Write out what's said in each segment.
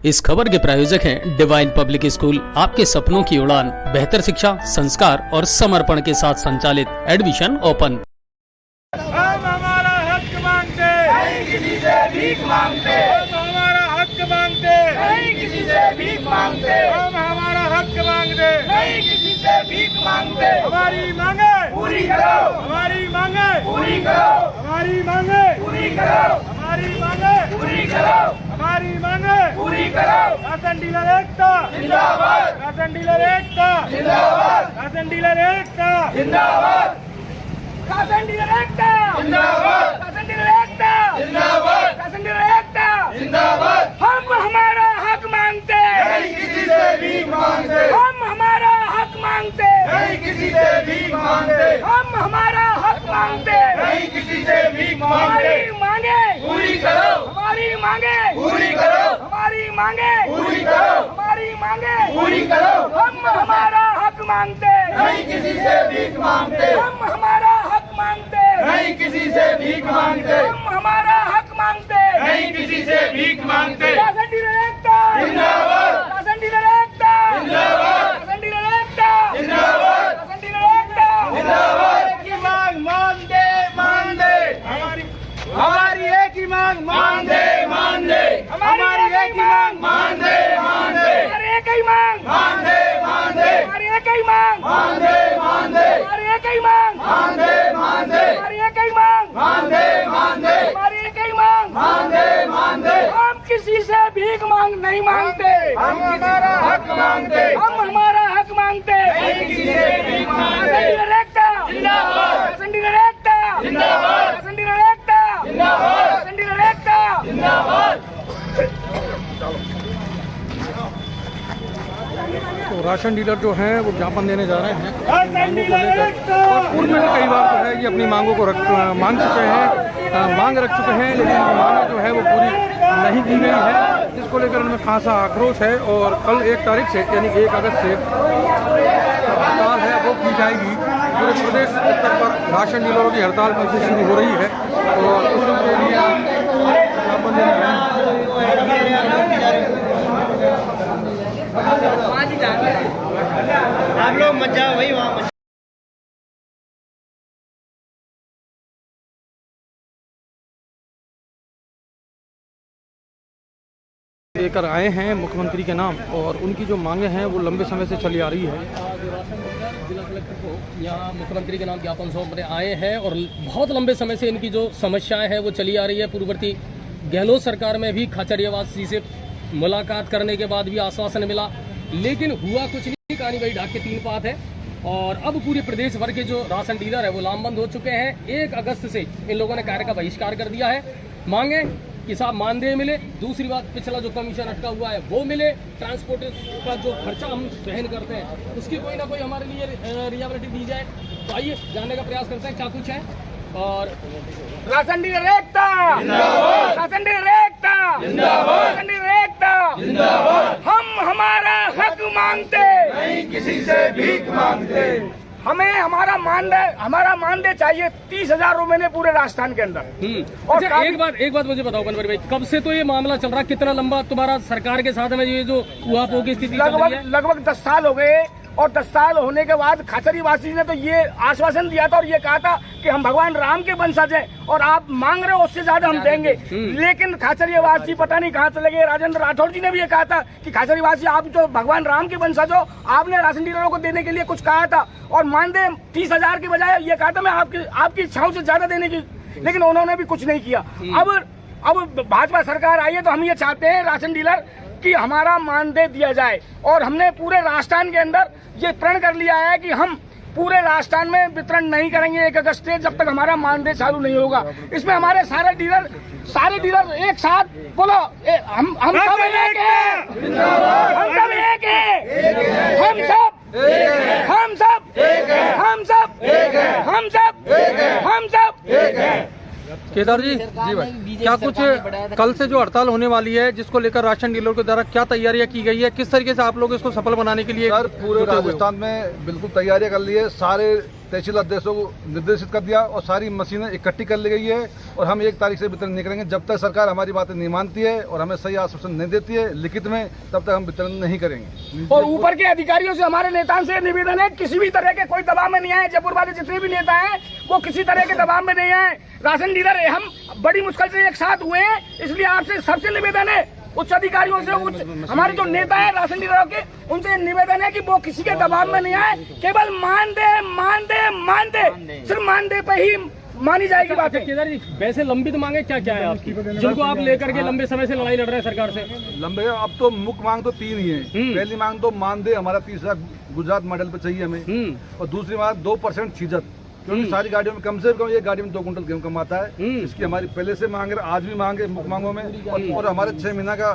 इस खबर के प्रायोजक हैं डिवाइन पब्लिक स्कूल, आपके सपनों की उड़ान, बेहतर शिक्षा, संस्कार और समर्पण के साथ संचालित। Admission open. हम हमारा हक मांगते नहीं किसी से भीख मांगते, हम हमारा हक मांगते नहीं किसी से भीख मांगते, हम हमारा हक मांगते नहीं किसी से भीख मांगते। हमारी मांगे पूरी करो, हमारी मांगे पूरी करो, हमारी मांगे पूरी करो, हमारी मांगे पूरी करो, हमारी मांगे पूरी करो। राशन डीलर एकता जिंदाबाद, राशन डीलर एकता जिंदाबाद, राशन डीलर एकता जिंदाबाद, राशन डीलर एकता जिंदाबाद, राशन डीलर एकता जिंदाबाद, राशन डीलर एकता जिंदाबाद। हम हमारा हक मांगते नहीं किसी से भीख मांगते, हम हमारा हक मांगते नहीं किसी से भीख मांगते, हम हमारा हक मांगते नहीं किसी से भीख मांगते। हमारी मांगे पूरी करो, हमारी मांगे पूरी करो, हमारी मांगे पूरी करो, हमारी मांगे पूरी करो। हम हमारा हक मांगते नहीं किसी से भीख मांगते, हम हमारा हक मांगते नहीं किसी से भीख मांगते, हम हमारा हक मांगते नहीं किसी से भीख मांगते। राशन डीलर एकता जिंदाबाद, राशन डीलर एकता जिंदाबाद, राशन डीलर एकता जिंदाबाद, राशन डीलर एकता जिंदाबाद। एक ही मांग मान दे, मान दे, हमारी एक ही मांग मान दे, मान दे, हमारी एक ही मांग मान दे, मान दे, हमारी एक ही मांग मान दे, मान दे, हमारी एक ही मांग मान दे, मान दे, हमारी एक ही मांग मान दे, मान दे, हमारी एक ही मांग मान दे, मान दे, हमारी एक ही मांग मान दे, मान दे। हम किसी से भीख मांग नहीं मांगते, हम हमारा हक मांगते, हम हमारा हक मांगते नहीं किसी से भीख मांगते। राशन डीलर एकता जिंदाबाद, राशन डीलर एकता जिंदाबाद, राशन डीलर एकता जिंदाबाद, राशन डीलर एकता जिंदाबाद। तो राशन डीलर जो हैं वो ज्ञापन देने जा रहे हैं राशन डीलर एकता। पूर्व में कई बार जो है ये अपनी मांगों को मांग चुके हैं, मांग रख चुके हैं, लेकिन मांग जो है वो पूरी नहीं की गई है, जिसको लेकर उनमें खासा आक्रोश है। और कल 1 तारीख से यानी 1 अगस्त से हड़ताल है वो की जाएगी। पूरे प्रदेश स्तर पर राशन डीलरों की हड़ताल कल से शुरू हो रही है और उसके लिए ज्ञापन देने गए आप लोग मत जाओ भाई वहाँ लेकर आए हैं मुख्यमंत्री के नाम, और उनकी जो मांगे हैं वो लंबे समय से चली आ रही है। जिला कलेक्टर को यहाँ मुख्यमंत्री के नाम ज्ञापन सौंपने आए हैं और बहुत लंबे समय से इनकी जो समस्याएं हैं वो चली आ रही है। पूर्ववर्ती गहलोत सरकार में भी खाचरियावास जी से मुलाकात करने के बाद भी आश्वासन मिला, लेकिन हुआ कुछ नहीं, कहानी वही ढाक के 3 पात है। और अब पूरे प्रदेश भर के जो राशन डीलर है वो लामबंद हो चुके हैं। 1 अगस्त से इन लोगों ने कार्य का बहिष्कार कर दिया है। मांगे कि साहब मानदेय मिले, दूसरी बात पिछला जो कमीशन अटका हुआ है वो मिले, ट्रांसपोर्ट का जो खर्चा हम वहन करते हैं उसकी कोई ना कोई हमारे लिए रियाबिलिटी दी जाए। तो आइए जानने का प्रयास करते हैं क्या कुछ है। और राशन डीलर एकता जिंदाबाद, राशन डीलर एकता जिंदाबाद, राशन डीलर एकता जिंदाबाद। हम हमारा हक मांगते नहीं किसी से भीख मांगते, हमें हमारा मानदेय चाहिए 30,000 रुपए ने पूरे राजस्थान के अंदर। और अच्छा, एक बात मुझे बताओ बनवारी भाई, कब से तो ये मामला चल रहा है, कितना लंबा तुम्हारा सरकार के साथ में ये जो उहापोह की स्थिति चल रही है? लगभग 10 साल हो गए, और 10 साल होने के बाद खाचरीवासी ने तो ये आश्वासन दिया था और ये कहा था कि हम भगवान राम के वंशज हैं और आप मांग रहे हो उससे ज्यादा हम देंगे। लेकिन खाचरीवासी पता नहीं कहाँ चले गए। राजेंद्र राठौर जी ने भी ये कहा था कि खाचरीवासी आप जो भगवान राम के वंशज हो, आपने राशन डीलरों को देने के लिए कुछ कहा था और मानदेय 30,000 की बजाय ये कहा था मैं आपकी इच्छाओं से ज्यादा देने की, लेकिन उन्होंने भी कुछ नहीं किया। अब भाजपा सरकार आई है तो हम ये चाहते हैं राशन डीलर कि हमारा मानदेय दिया जाए, और हमने पूरे राजस्थान के अंदर ये प्रण कर लिया है कि हम पूरे राजस्थान में वितरण नहीं करेंगे 1 अगस्त से, जब तक हमारा मानदेय चालू नहीं होगा। इसमें हमारे सारे डीलर एक साथ बोलो, हम सब एक हैं, हम सब एक हैं, हम सब हम सब हम सब हम सब हम सब एक हैं। केदार जी भाई, क्या कुछ कल से जो हड़ताल होने वाली है जिसको लेकर राशन डीलर के द्वारा क्या तैयारियां की गई है, किस तरीके से आप लोग इसको सफल बनाने के लिए? सर पूरे राजस्थान में बिल्कुल तैयारियां कर ली है, सारे तहसील अध्यक्षों को निर्देशित कर दिया और सारी मशीनें इकट्ठी कर ली गई है और हम 1 तारीख से वितरण नहीं करेंगे। जब तक सरकार हमारी बातें नहीं मानती है और हमें सही आश्वासन नहीं देती है लिखित में, तब तक हम वितरण नहीं करेंगे। और ऊपर के अधिकारियों से, हमारे नेताओं से निवेदन है, किसी भी तरह के कोई दबाव में नहीं आए। जयपुर वाले जितने भी नेता हैं वो किसी तरह के दबाव में नहीं आए। राशन डीलर हम बड़ी मुश्किल से एक साथ हुए हैं, इसलिए आपसे सबसे निवेदन है, उच्च अधिकारियों से, हमारे जो नेता है राशन डीलरों के, उनसे निवेदन है कि वो किसी के दबाव में नहीं आए, केवल मान दे, सिर्फ मान दे पे ही मानी जाएगी बात। केदार जी, वैसे लंबित मांगे क्या क्या है आपकी, जिनको आप लेकर के लंबे समय से लड़ाई लड़ रहे हैं सरकार से? लंबे अब तो मुख्य मांग तो 3 ही है। पहली मांग तो मानदेय हमारा 30,000 गुजरात मॉडल पे चाहिए हमें, और दूसरी मांग 2% छीजत, क्योंकि सारी गाड़ियों में कम से कम एक गाड़ी में 2 कुंटल गेहूं कमाता है। इसकी हमारी पहले से मांग है, आज भी मांग है मुख्य मांगों में। और हमारे 6 महीना का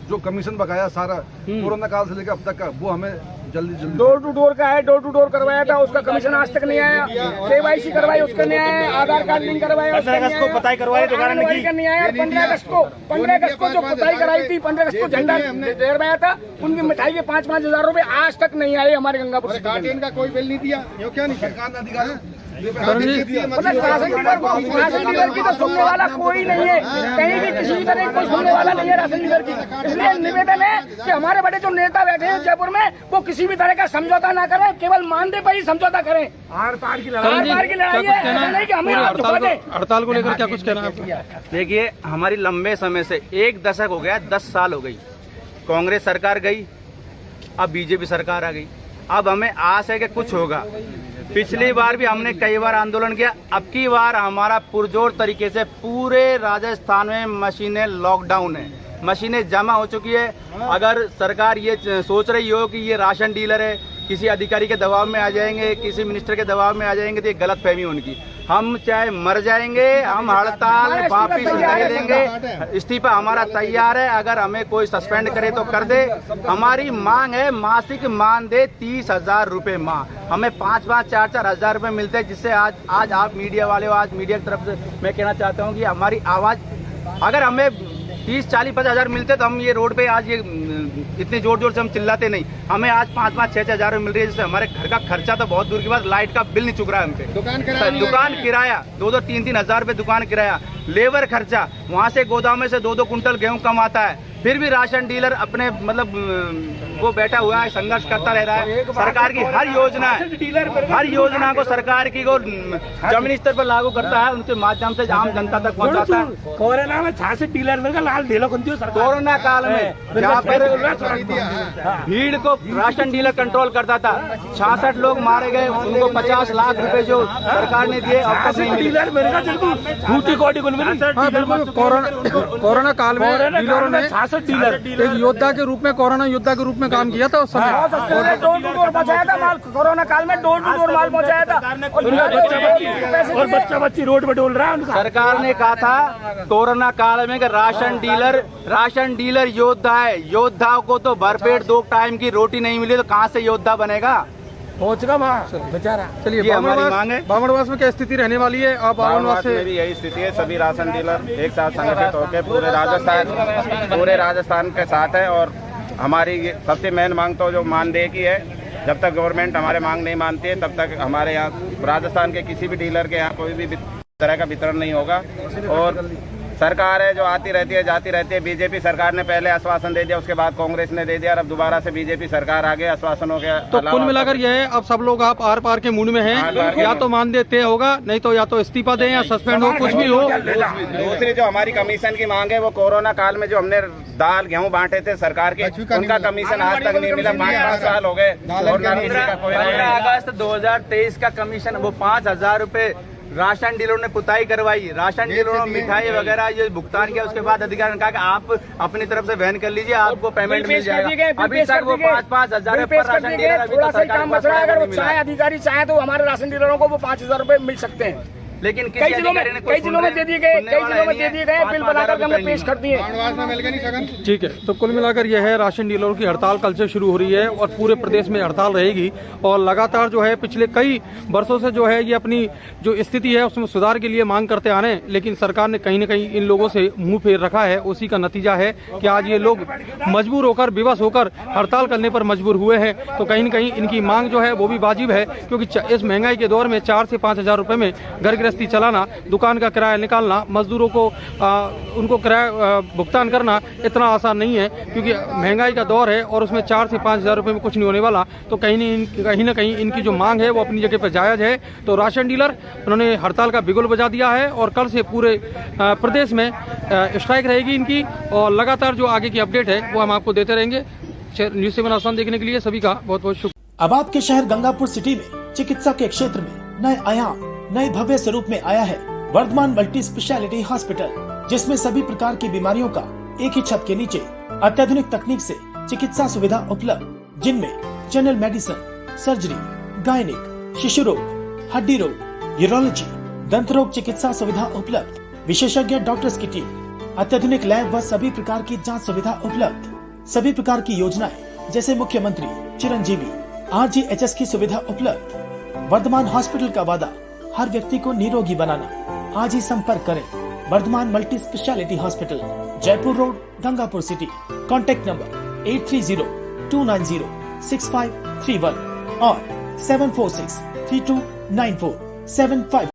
जो कमीशन बकाया सारा कोरोना काल से लेकर अब तक का, वो हमें जल्दी डोर टू डोर का है, डोर टू डोर करवाया था, उसका कमीशन आज तक नहीं आया। KYC करवाई, उसका नहीं आया। आधार कार्ड लिंक करवाया, 15 अगस्त को पताई करवाई, दुकान नहीं आया। 15 अगस्त को जो पताई कराई थी, 15 अगस्त को झंडा लहराया था, उनकी मिठाई के 5-5 हजार रूपए आज तक नहीं आए हमारे गंगापुर से। का कोई बिल नहीं दिया, क्या नहीं सरकार ने अधिकार राशन डीलर की तो सुनने वाला कोई नहीं है, कहीं भी किसी तरह कोई सुनने वाला नहीं है राशन डीलर की। इसलिए निवेदन है कि हमारे बड़े जो नेता बैठे हैं जयपुर में, वो किसी भी तरह का समझौता ना करें, केवल मानदेय पर ही समझौता करें। आर पार की लड़ाई है, ऐसा नहीं कि हमें हड़ताल को लेकर क्या कुछ कहना है? देखिए, हमारी लंबे समय से 1 दशक हो गया, 10 साल हो गई, कांग्रेस सरकार गई, अब बीजेपी सरकार आ गई। अब हमें आस है कि कुछ होगा। पिछली बार भी हमने कई बार आंदोलन किया, अब की बार हमारा पुरजोर तरीके से पूरे राजस्थान में मशीनें लॉकडाउन है, मशीनें जमा हो चुकी है। अगर सरकार ये सोच रही हो कि ये राशन डीलर है, किसी अधिकारी के दबाव में आ जाएंगे, किसी मिनिस्टर के दबाव में आ जाएंगे, तो ये गलत फहमी उनकी। हम चाहे मर जाएंगे, हम हड़ताल वापिस नहीं लेंगे, इस्तीफा हमारा तैयार है। अगर हमें कोई सस्पेंड करे तो कर दे। हमारी मांग है मासिक मानदेय 30,000 रूपये माह, हमें 5-5, 4-4 हजार रूपये मिलते हैं, जिससे आज आप मीडिया वाले हो, आज मीडिया की तरफ से मैं कहना चाहता हूँ कि हमारी आवाज, अगर हमें 30, 40, 50 हजार मिलते तो हम ये रोड पे आज ये इतने जोर जोर से हम चिल्लाते नहीं। हमें आज 5-5, 6-6 हजार मिल रही है, जिससे हमारे घर का खर्चा तो बहुत दूर की बात, लाइट का बिल नहीं चुक रहा है हमसे। दुकान किराया 2-3 हजार रुपए दुकान किराया, लेबर खर्चा, वहाँ से गोदाम में से 2-2 कुंटल गेहूं कमाता है, फिर भी राशन डीलर अपने मतलब वो बैठा हुआ है, संघर्ष करता रह रहा है। सरकार की हर योजना को सरकार की को जमीनी स्तर पर लागू करता है, उनके माध्यम से आम जनता तक पहुंचाता है। कोरोना में 66 डीलर लाल ढेलो कोरोना काल में जहाँ पर भीड़ को राशन डीलर कंट्रोल करता था, 66 लोग मारे गए, उनको 50 लाख रुपए जो सरकार ने दिए, अब तक नहीं मिले। हाँ बिल्कुल, कोरोना काल में डीलरों ने एक योद्धा के रूप में, कोरोना योद्धा के रूप में काम किया था उस समय। डोर टू डोर पहुंचाया था माल, कोरोना काल में डोर टू डोर माल पहुंचाया था, और बच्चा बच्ची रोड पे डोल रहा है। सरकार ने कहा था कोरोना काल में कि राशन डीलर योद्धा है, योद्धा को तो भरपेट 2 टाइम की रोटी नहीं मिली तो कहाँ से योद्धा बनेगा? पहुंचगा वहाँ बेचारा। चलिए, बामणवास में क्या स्थिति रहने वाली है? आप बामणवास से? भी यही स्थिति है, सभी राशन डीलर एक साथ संगठित होकर पूरे राजस्थान के साथ है। और हमारी सबसे मेन मांग तो जो मानदेय की है, जब तक गवर्नमेंट हमारे मांग नहीं मानती है तब तक हमारे यहाँ राजस्थान के किसी भी डीलर के यहाँ कोई भी तरह का वितरण नहीं होगा। और सरकार है जो आती रहती है जाती रहती है, बीजेपी सरकार ने पहले आश्वासन दे दिया, उसके बाद कांग्रेस ने दे दिया, और अब दोबारा से बीजेपी सरकार आ गई आश्वासनों के। तो कुल मिलाकर यह है, अब सब लोग आप आर पार के मूड में हैं, या तो मानदेय तय होगा, नहीं तो या तो इस्तीफा दें या सस्पेंड हो, कुछ भी हो। दूसरी जो हमारी कमीशन की मांग है, वो कोरोना काल में जो हमने दाल गेहूँ बांटे थे सरकार के, उनका कमीशन आज तक नहीं मिला, 5 साल हो गए। 15 अगस्त 2023 का कमीशन, वो 5,000 रूपए राशन डीलरों ने पुताई करवाई, राशन डीलरों ने मिठाई वगैरह ये भुगतान किया, उसके बाद अधिकारी ने कहा कि आप अपनी तरफ से वहन कर लीजिए, आपको पेमेंट मिल जाएगा। अभी तक वो 5-5 हजार पर राशन डीलर, अभी तो सरकार अगर वो चाहे अधिकारी चाहे तो हमारे राशन डीलरों को वो 5,000 रूपए मिल सकते हैं। लेकिन किसी कई जिलों में अधिकारी ने कोई कई जिलों में दे दिए गए, सुनने कई वाला जिलों में नहीं दे है। दिए गए, बिल 5,000 बनाकर हमने रुपए पेश कर दिए। ठीक है, तो कुल मिलाकर यह है राशन डीलरों की हड़ताल कल से शुरू हो रही है और पूरे प्रदेश में हड़ताल रहेगी और लगातार जो है पिछले कई वर्षों से जो है ये अपनी जो स्थिति है उसमें सुधार के लिए मांग करते आ रहे हैं, लेकिन सरकार ने कहीं न कहीं इन लोगों से मुंह फेर रखा है। उसी का नतीजा है कि आज ये लोग मजबूर होकर विवश होकर हड़ताल करने पर मजबूर हुए हैं। तो कहीं न कहीं इनकी मांग जो है वो भी वाजिब है, क्योंकि इस महंगाई के दौर में 4 से 5 हजार रुपए में घर गृहस्थी चलाना, दुकान का किराया निकालना, मजदूरों को उनको किराया भुगतान करना इतना आसान नहीं है, क्योंकि महंगाई का दौर है और उसमें 4 से 5 हजार रुपए में कुछ नहीं होने वाला। तो कहीं न कहीं इनकी जो मांग है वो अपनी जगह पर जायज है। तो राशन डीलर उन्होंने हड़ताल का बिगुल बजा दिया है और कल से पूरे प्रदेश में स्ट्राइक रहेगी इनकी और लगातार जो आगे की अपडेट है वो हम आपको देते रहेंगे। न्यूज़ 7 आसान देखने के लिए सभी का बहुत बहुत शुक्रिया। अब आपके शहर गंगापुर सिटी में चिकित्सा के क्षेत्र में नए आयाम, नए भव्य स्वरूप में आया है वर्धमान मल्टी स्पेशलिटी हॉस्पिटल, जिसमें सभी प्रकार की बीमारियों का एक ही छत के नीचे अत्याधुनिक तकनीक से चिकित्सा सुविधा उपलब्ध, जिनमें जनरल मेडिसिन, सर्जरी, गायनिक, शिशु रोग, हड्डी रोग, यूरोलॉजी, दंत रोग चिकित्सा सुविधा उपलब्ध, विशेषज्ञ डॉक्टर्स की टीम, अत्याधुनिक लैब व सभी प्रकार की जांच सुविधा उपलब्ध, सभी प्रकार की योजनाएं जैसे मुख्यमंत्री चिरंजीवी RGHS की सुविधा उपलब्ध। वर्धमान हॉस्पिटल का वादा हर व्यक्ति को निरोगी बनाना। आज ही संपर्क करें Vardhaman multi speciality hospital, Jaipur road, Gangapur city. Contact number 8302906531 और 746329475।